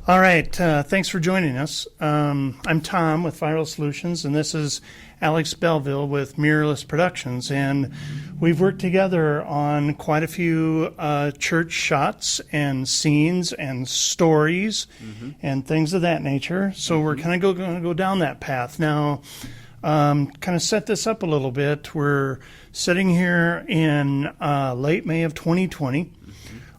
All right, thanks for joining us. I'm Tom with Viral Solutions, and this is Alex Bellville with Mirrorless Productions. And we've worked together on quite a few church shots and scenes and stories and things of that nature. So we're kind of going to go down that path. Now, kind of set this up a little bit. We're sitting here in late May of 2020.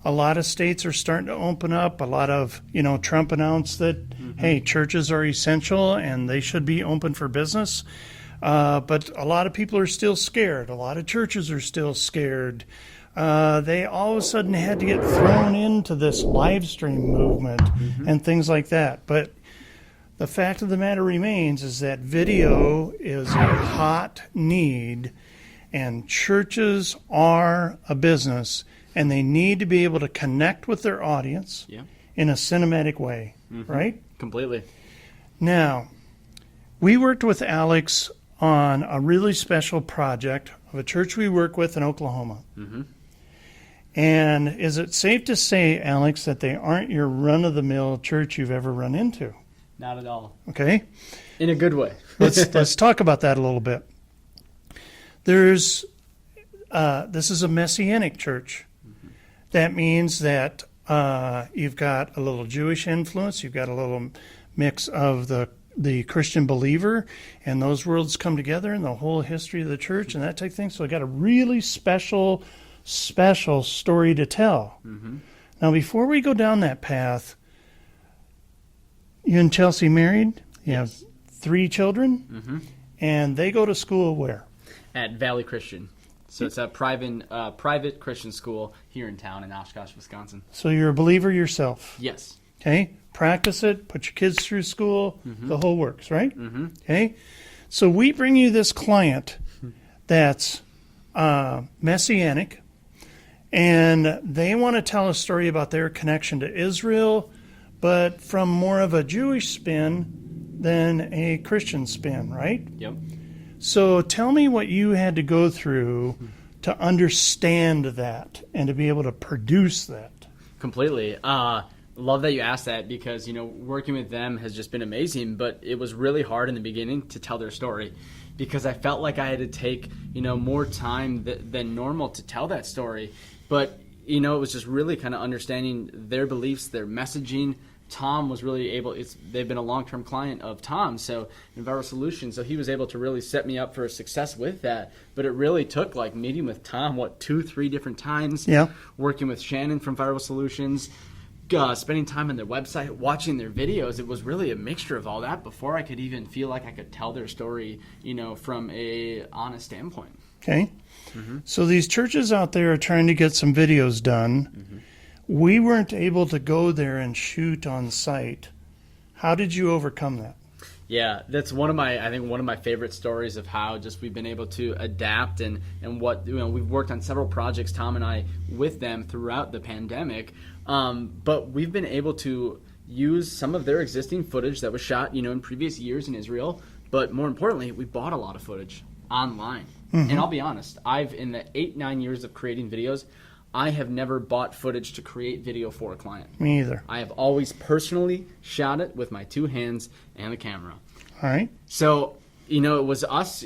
A lot of states are starting to open up. A lot of, Trump announced that, hey, churches are essential and they should be open for business. But a lot of people are still scared. A lot of churches are still scared. They all of a sudden had to get thrown into this live stream movement and things like that. But the fact of the matter remains is that video is a hot need, and churches are a business. And they need to be able to connect with their audience in a cinematic way, right? Completely. Now, we worked with Alex on a really special project of a church we work with in Oklahoma. And is it safe to say, Alex, that they aren't your run-of-the-mill church you've ever run into? Not at all. Okay. In a good way. Let's talk about that a little bit. This is a Messianic church. That means that you've got a little Jewish influence, you've got a little mix of the Christian believer, and those worlds come together in the whole history of the church and that type of thing. So I got a really special story to tell. Now, before we go down that path, you and Chelsea married, you have 3 children, and they go to school where? At Valley Christian. So it's a private Christian school here in town in Oshkosh, Wisconsin. So you're a believer yourself? Yes. Okay. Practice it. Put your kids through school. The whole works, right? Okay. So we bring you this client that's Messianic, and they want to tell a story about their connection to Israel, but from more of a Jewish spin than a Christian spin, right? Yep. So tell me what you had to go through to understand that and to be able to produce that. Completely. Love that you asked that because, working with them has just been amazing, but it was really hard in the beginning to tell their story because I felt like I had to take, more time than normal to tell that story. But, it was just really kind of understanding their beliefs, their messaging. Tom was really able, they've been a long-term client of Tom, so in Viral Solutions, so he was able to really set me up for success with that. But it really took like meeting with Tom, 2-3 different times, working with Shannon from Viral Solutions, spending time on their website, watching their videos. It was really a mixture of all that before I could even feel like I could tell their story, from a honest standpoint. Okay. So these churches out there are trying to get some videos done. We weren't able to go there and shoot on site. How did you overcome that? Yeah, that's one of my favorite stories of how just we've been able to adapt and what, we've worked on several projects, Tom and I, with them throughout the pandemic. But we've been able to use some of their existing footage that was shot, in previous years in Israel. But more importantly, we bought a lot of footage online. And I'll be honest, in the 8-9 years of creating videos, I have never bought footage to create video for a client. Me either. I have always personally shot it with my 2 hands and the camera. All right. So, it was us,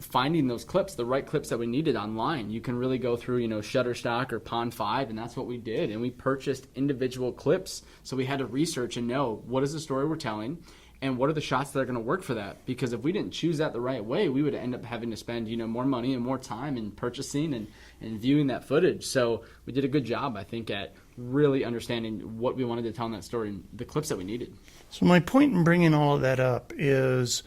finding those clips, the right clips that we needed online. You can really go through, Shutterstock or Pond 5, and that's what we did. And we purchased individual clips. So we had to research and know what is the story we're telling and what are the shots that are going to work for that. Because if we didn't choose that the right way, we would end up having to spend, more money and more time in purchasing and viewing that footage. So we did a good job, I think, at really understanding what we wanted to tell in that story and the clips that we needed. So my point in bringing all of that up is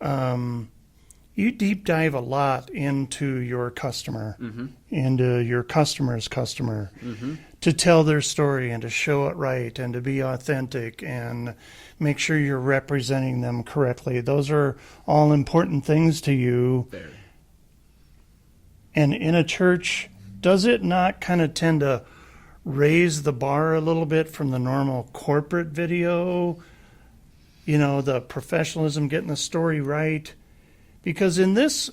you deep dive a lot into your customer, into your customer's customer, to tell their story and to show it right and to be authentic and make sure you're representing them correctly. Those are all important things to you. Very. And in a church, does it not kind of tend to raise the bar a little bit from the normal corporate video? The professionalism, getting the story right. Because in this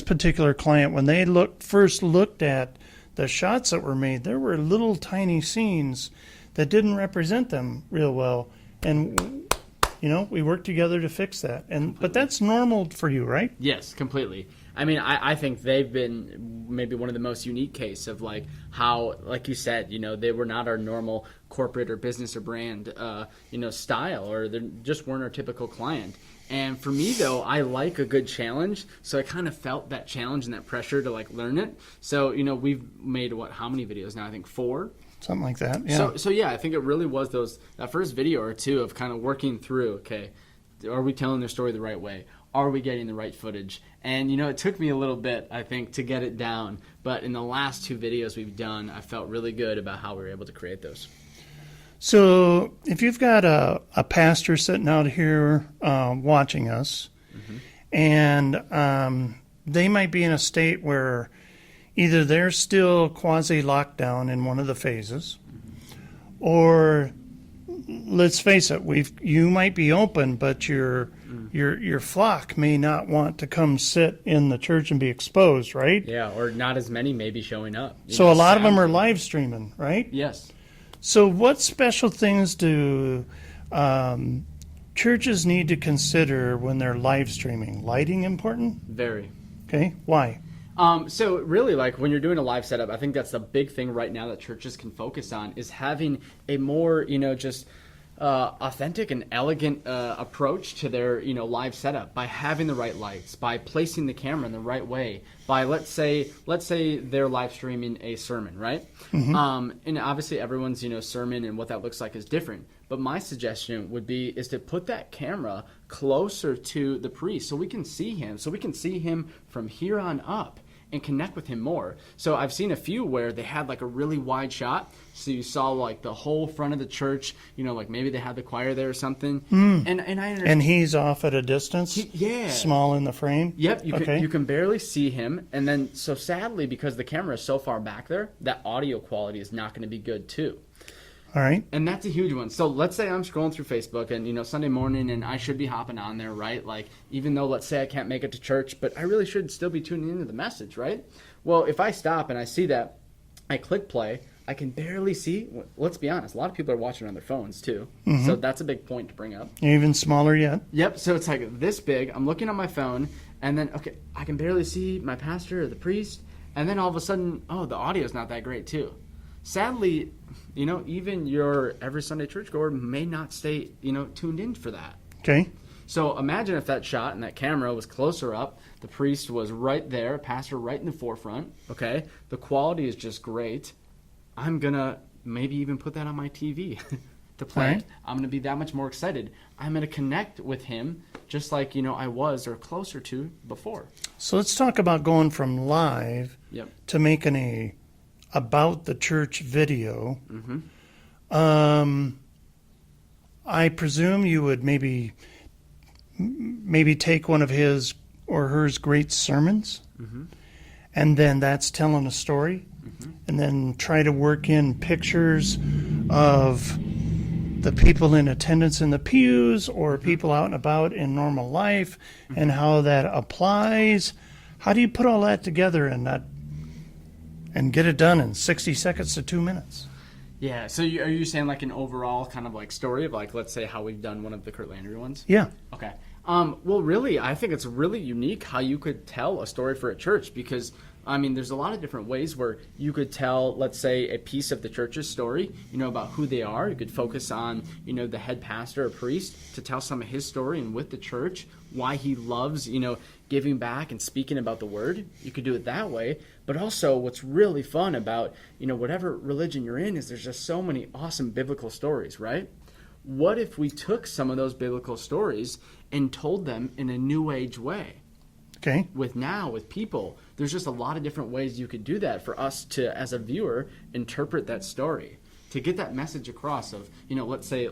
particular client, when they first looked at the shots that were made, there were little tiny scenes that didn't represent them real well. and we work together to fix that. But that's normal for you, right? Yes, completely. I mean, I think they've been maybe one of the most unique case of like how, like you said, they were not our normal corporate or business or brand, style, or they just weren't our typical client. And for me, though, I like a good challenge, so I kind of felt that challenge and that pressure to like learn it. So, we've made how many videos now? I think 4. Something like that. Yeah. So yeah, I think it really was that first video or two of kind of working through. Okay, are we telling their story the right way? Are we getting the right footage? And it took me a little bit, I think, to get it down. But in the last 2 videos we've done, I felt really good about how we were able to create those. So if you've got a pastor sitting out here watching us, and they might be in a state where either they're still quasi-locked down in one of the phases, or let's face it, you might be open, but your flock may not want to come sit in the church and be exposed, right? Yeah, or not as many maybe showing up. So a lot of them are live streaming, right? Yes. So what special things do churches need to consider when they're live streaming? Lighting important? Very. Okay, why? So really, like when you're doing a live setup, I think that's the big thing right now that churches can focus on is having a more, just authentic and elegant approach to their, live setup by having the right lights, by placing the camera in the right way, by let's say they're live streaming a sermon, right? And obviously everyone's, sermon and what that looks like is different. But my suggestion would be is to put that camera closer to the priest so we can see him from here on up and connect with him more. So I've seen a few where they had like a really wide shot, so you saw like the whole front of the church, like maybe they had the choir there or something. And I understand. And he's off at a distance, yeah, small in the frame. Yep, you can barely see him, and then so sadly because the camera is so far back there, that audio quality is not going to be good too. All right. And that's a huge one. So let's say I'm scrolling through Facebook and, Sunday morning and I should be hopping on there, right? Like, even though let's say I can't make it to church, but I really should still be tuning into the message, right? Well, if I stop and I see that, I click play, I can barely see. Let's be honest, a lot of people are watching on their phones too. So that's a big point to bring up. Even smaller yet? Yep. So it's like this big. I'm looking on my phone and then, okay, I can barely see my pastor or the priest. And then all of a sudden, the audio's not that great too. Sadly, even your every Sunday churchgoer may not stay, tuned in for that. Okay. So imagine if that shot and that camera was closer up, the priest was right there, pastor right in the forefront, okay? The quality is just great. I'm going to maybe even put that on my TV to play. Right. I'm going to be that much more excited. I'm going to connect with him just like, I was or closer to before. So let's talk about going from live to making a about the church video. I presume you would maybe take one of his or hers great sermons, and then that's telling a story, and then try to work in pictures of the people in attendance in the pews or people out and about in normal life, and how that applies. How do you put all that together and get it done in 60 seconds to 2 minutes? Yeah, so are you saying like an overall kind of like story of like, let's say how we've done one of the Kurt Landry ones? Yeah. Okay. Well, really, I think it's really unique how you could tell a story for a church because, there's a lot of different ways where you could tell, let's say, a piece of the church's story, about who they are. You could focus on, the head pastor or priest to tell some of his story and with the church, why he loves, giving back and speaking about the word. You could do it that way. But also what's really fun about, whatever religion you're in is there's just so many awesome biblical stories, right? What if we took some of those biblical stories and told them in a new age way? Okay. With people, there's just a lot of different ways you could do that for us to, as a viewer, interpret that story. To get that message across of, let's say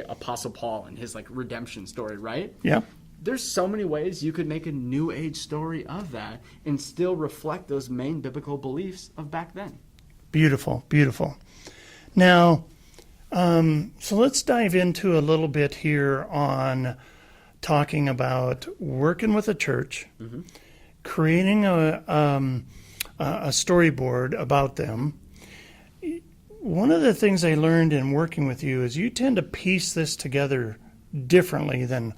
Apostle Paul and his like redemption story, right? Yeah. There's so many ways you could make a new age story of that and still reflect those main biblical beliefs of back then. Beautiful, beautiful. Now, so let's dive into a little bit here on talking about working with a church, creating a storyboard about them. one of the things I learned in working with you is you tend to piece this together differently than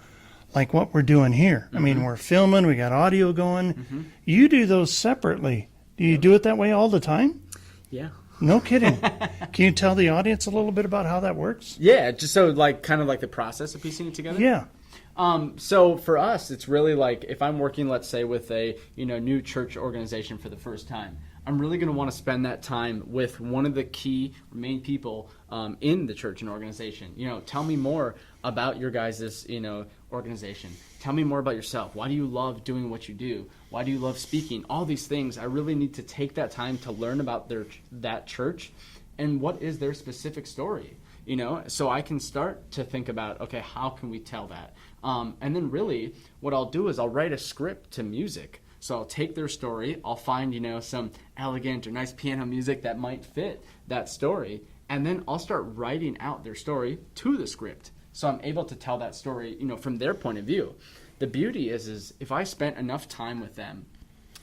like what we're doing here. I mean, we're filming, we got audio going. You do those separately. Do you do it that way all the time? Yeah. No kidding. Can you tell the audience a little bit about how that works? Yeah, just so like kind of like the process of piecing it together. Yeah. So for us, it's really like if I'm working, let's say, with a new church organization for the first time, I'm really going to want to spend that time with one of the key main people in the church and organization. Tell me more about your guys' organization. Tell me more about yourself. Why do you love doing what you do? Why do you love speaking? All these things. I really need to take that time to learn about that church and what is their specific story. So I can start to think about, okay, how can we tell that? And then really what I'll do is I'll write a script to music. So I'll take their story, I'll find, some elegant or nice piano music that might fit that story, and then I'll start writing out their story to the script. So I'm able to tell that story, from their point of view. The beauty is if I spent enough time with them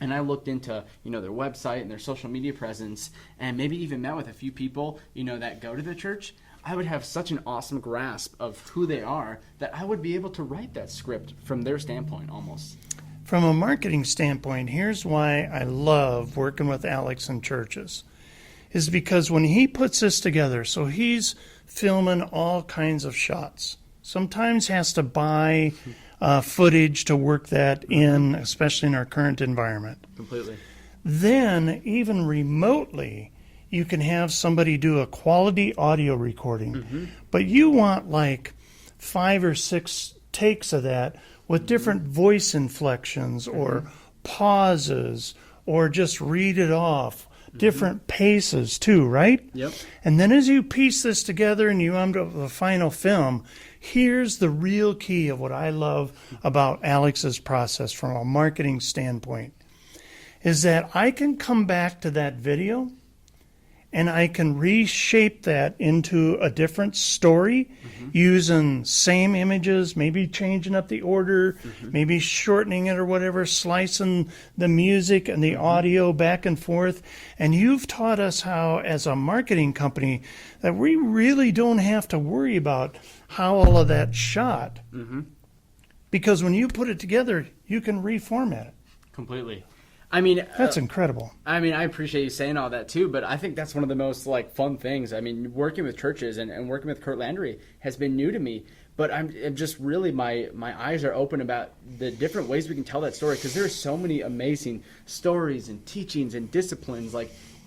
and I looked into, their website and their social media presence and maybe even met with a few people, that go to the church, I would have such an awesome grasp of who they are that I would be able to write that script from their standpoint almost. From a marketing standpoint, here's why I love working with Alex in churches, is because when he puts this together, so he's filming all kinds of shots, sometimes has to buy footage to work that in, especially in our current environment. Completely. Then, even remotely, you can have somebody do a quality audio recording, but you want like 5 or 6 takes of that with different voice inflections or pauses or just read it off, different paces too, right? Yep. And then as you piece this together and you end up with a final film, here's the real key of what I love about Alex's process from a marketing standpoint, is that I can come back to that video and I can reshape that into a different story using same images, maybe changing up the order, maybe shortening it or whatever, slicing the music and the audio back and forth. And you've taught us how, as a marketing company, that we really don't have to worry about how all of that's shot. Because when you put it together, you can reformat it. Completely. I mean, that's incredible. I mean, I appreciate you saying all that too, but I think that's one of the most fun things. I mean, working with churches and working with Kurt Landry has been new to me, but I'm just really, my eyes are open about the different ways we can tell that story, because there are so many amazing stories and teachings and disciplines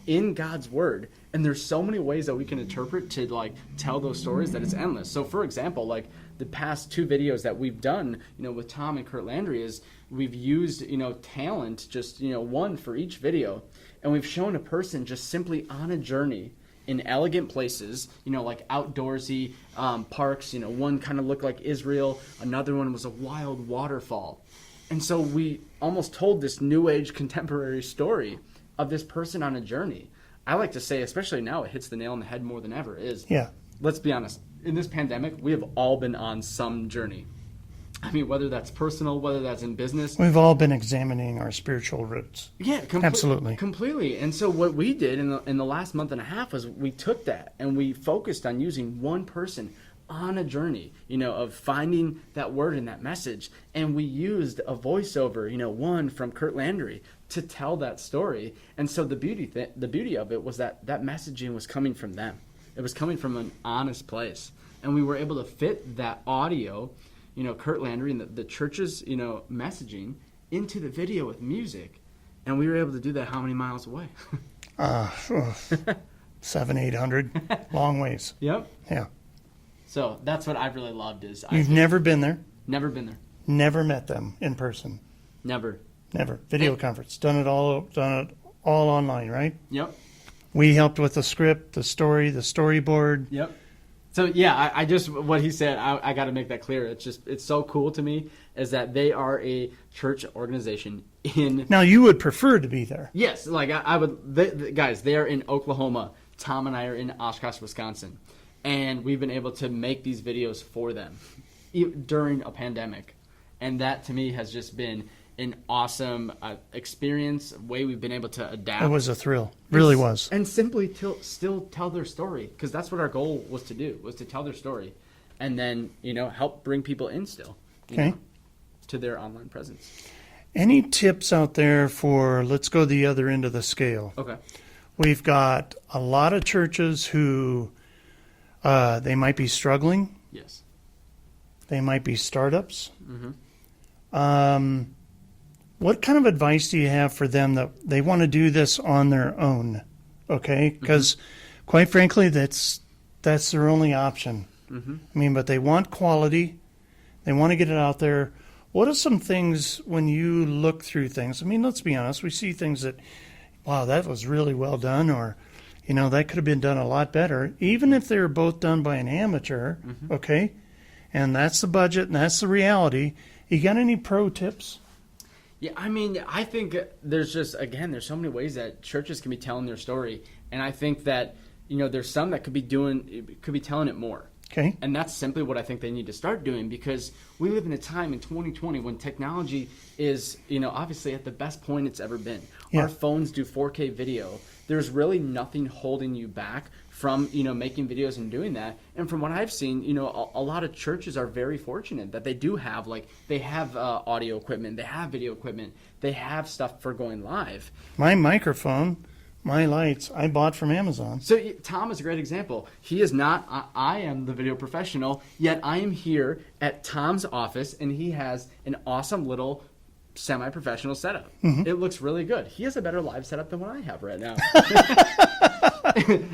in God's Word, and there's so many ways that we can interpret to tell those stories that it's endless. So for example, the past 2 videos that we've done, with Tom and Kurt Landry, is we've used, talent, just, one for each video. And we've shown a person just simply on a journey in elegant places, like outdoorsy parks. One kind of looked like Israel. Another one was a wild waterfall. And so we almost told this new age contemporary story of this person on a journey. I like to say, especially now, it hits the nail on the head more than ever, let's be honest. In this pandemic, we have all been on some journey. I mean, whether that's personal, whether that's in business. We've all been examining our spiritual roots. Yeah, absolutely. Completely. And so what we did in the last month and a half was we took that and we focused on using one person on a journey, of finding that word and that message. And we used a voiceover, one from Kurt Landry, to tell that story. And so the beauty of it was that messaging was coming from them. It was coming from an honest place. And we were able to fit that audio, Kurt Landry and the church's, messaging into the video with music. And we were able to do that how many miles away? 700-800, long ways. Yep. Yeah. So that's what I've really loved is... You've never been there? Never been there. Never met them in person? Never. Video conference. Done it all online, right? Yep. We helped with the script, the story, the storyboard. Yep. So yeah, I just, what he said, I got to make that clear. It's so cool to me is that they are a church organization in... Now you would prefer to be there. Yes, I would, guys, they are in Oklahoma. Tom and I are in Oshkosh, Wisconsin. And we've been able to make these videos for them during a pandemic. And that to me has just been an awesome experience, way we've been able to adapt. It was a thrill. Really was. And simply still tell their story, because that's what our goal was to do, was to tell their story. And then, help bring people in still to their online presence. Any tips out there for, let's go the other end of the scale. Okay. We've got a lot of churches who they might be struggling. Yes. They might be startups. Mm-hmm. What kind of advice do you have for them that they want to do this on their own? Okay, because quite frankly, that's their only option. Mm-hmm. I mean, but they want quality. They want to get it out there. What are some things when you look through things? I mean, let's be honest. We see things that, wow, that was really well done, or, that could have been done a lot better, even if they were both done by an amateur, okay? And that's the budget, and that's the reality. You got any pro tips? Yeah, I mean, I think there's there's so many ways that churches can be telling their story. And I think that, there's some that could be telling it more. Okay. And that's simply what I think they need to start doing, because we live in a time in 2020 when technology is, obviously at the best point it's ever been. Yeah. Our phones do 4K video. There's really nothing holding you back from, making videos and doing that. And from what I've seen, a lot of churches are very fortunate that they do have, they have audio equipment, they have video equipment, they have stuff for going live. My microphone, my lights, I bought from Amazon. So Tom is a great example. He is not, I am the video professional, yet I am here at Tom's office, and he has an awesome little semi-professional setup. It looks really good. He has a better live setup than what I have right now.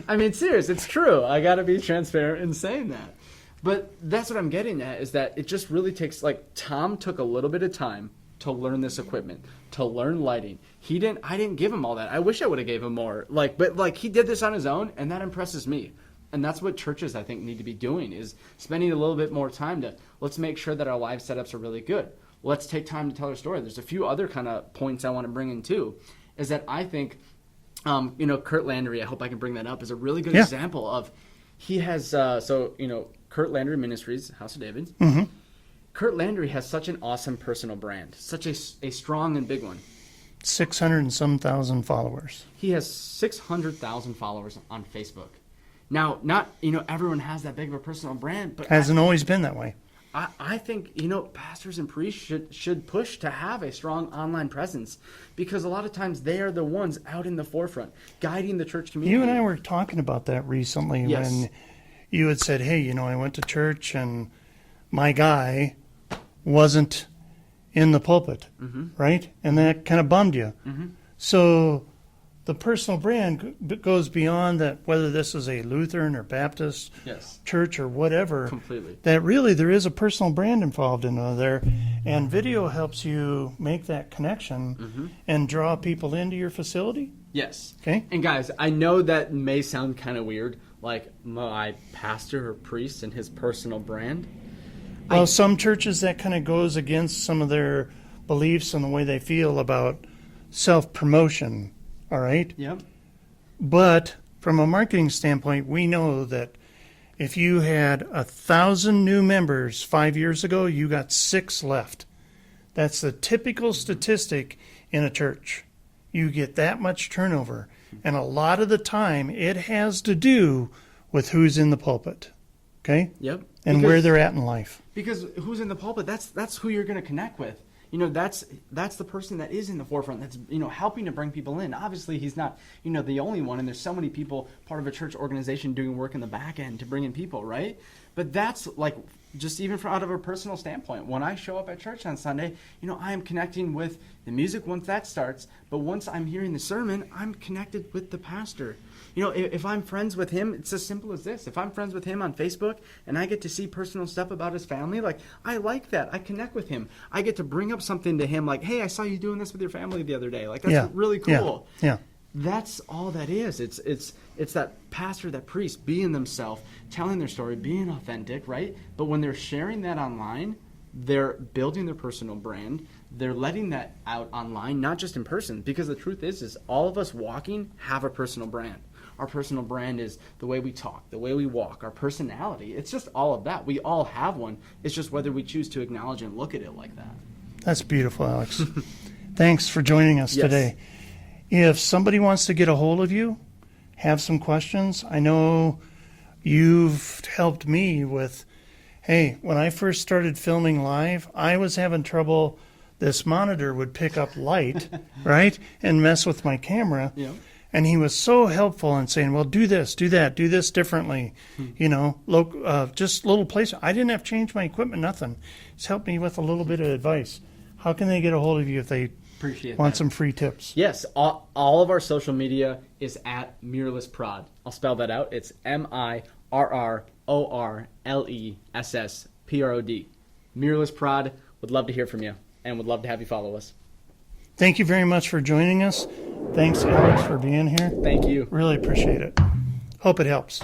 I mean, serious, it's true. I got to be transparent in saying that. But that's what I'm getting at, is that it just really takes, Tom took a little bit of time to learn this equipment, to learn lighting. I didn't give him all that. I wish I would have gave him more. But he did this on his own, and that impresses me. And that's what churches, I think, need to be doing, is spending a little bit more time let's make sure that our live setups are really good. Let's take time to tell our story. There's a few other kind of points I want to bring in too, is that I think, Kurt Landry, I hope I can bring that up, is a really good example of, he has, Kurt Landry Ministries, House of David. Mm-hmm. Kurt Landry has such an awesome personal brand, such a strong and big one. 600 and some thousand followers. He has 600,000 followers on Facebook. Now, not, everyone has that big of a personal brand, but Hasn't always been that way. I think, pastors and priests should push to have a strong online presence, because a lot of times they are the ones out in the forefront, guiding the church community. You and I were talking about that recently when you had said, hey, I went to church and my guy wasn't in the pulpit, right? And that kind of bummed you. So the personal brand goes beyond that, whether this is a Lutheran or Baptist church or whatever. Completely. That really there is a personal brand involved in there. And video helps you make that connection and draw people into your facility. Yes. Okay. And guys, I know that may sound kind of weird, like my pastor or priest and his personal brand. Well, some churches that kind of goes against some of their beliefs and the way they feel about self-promotion. All right? Yep. But from a marketing standpoint, we know that if you had 1,000 new members 5 years ago, you got 6 left. That's the typical statistic in a church. You get that much turnover. And a lot of the time, it has to do with who's in the pulpit. Okay? Yep. And where they're at in life. Because who's in the pulpit, that's who you're going to connect with. That's the person that is in the forefront, that's, helping to bring people in. Obviously, he's not, the only one, and there's so many people, part of a church organization, doing work in the back end to bring in people, right? But that's just even from out of a personal standpoint. When I show up at church on Sunday, I am connecting with the music once that starts, but once I'm hearing the sermon, I'm connected with the pastor. If I'm friends with him, it's as simple as this. If I'm friends with him on Facebook and I get to see personal stuff about his family, I like that. I connect with him. I get to bring up something to him like, hey, I saw you doing this with your family the other day. That's really cool. Yeah. That's all that is. It's that pastor, that priest being themselves, telling their story, being authentic, right? But when they're sharing that online, they're building their personal brand. They're letting that out online, not just in person. Because the truth is all of us walking have a personal brand. Our personal brand is the way we talk, the way we walk, our personality. It's just all of that. We all have one. It's just whether we choose to acknowledge and look at it like that. That's beautiful, Alex. Thanks for joining us Yes. today. If somebody wants to get a hold of you, have some questions, I know you've helped me with, hey, when I first started filming live, I was having trouble. This monitor would pick up light, right, and mess with my camera. Yeah. And he was so helpful in saying, well, do this, do that, do this differently. You know, just little places. I didn't have to change my equipment, nothing. He's helped me with a little bit of advice. How can they get a hold of you if they Appreciate want that. some free tips? Yes, all of our social media is at Mirrorless Prod. I'll spell that out. It's MIRRORLESSPROD. Mirrorless Prod. Would love to hear from you and would love to have you follow us. Thank you very much for joining us. Thanks, Alex, for being here. Thank you. Really appreciate it. Hope it helps.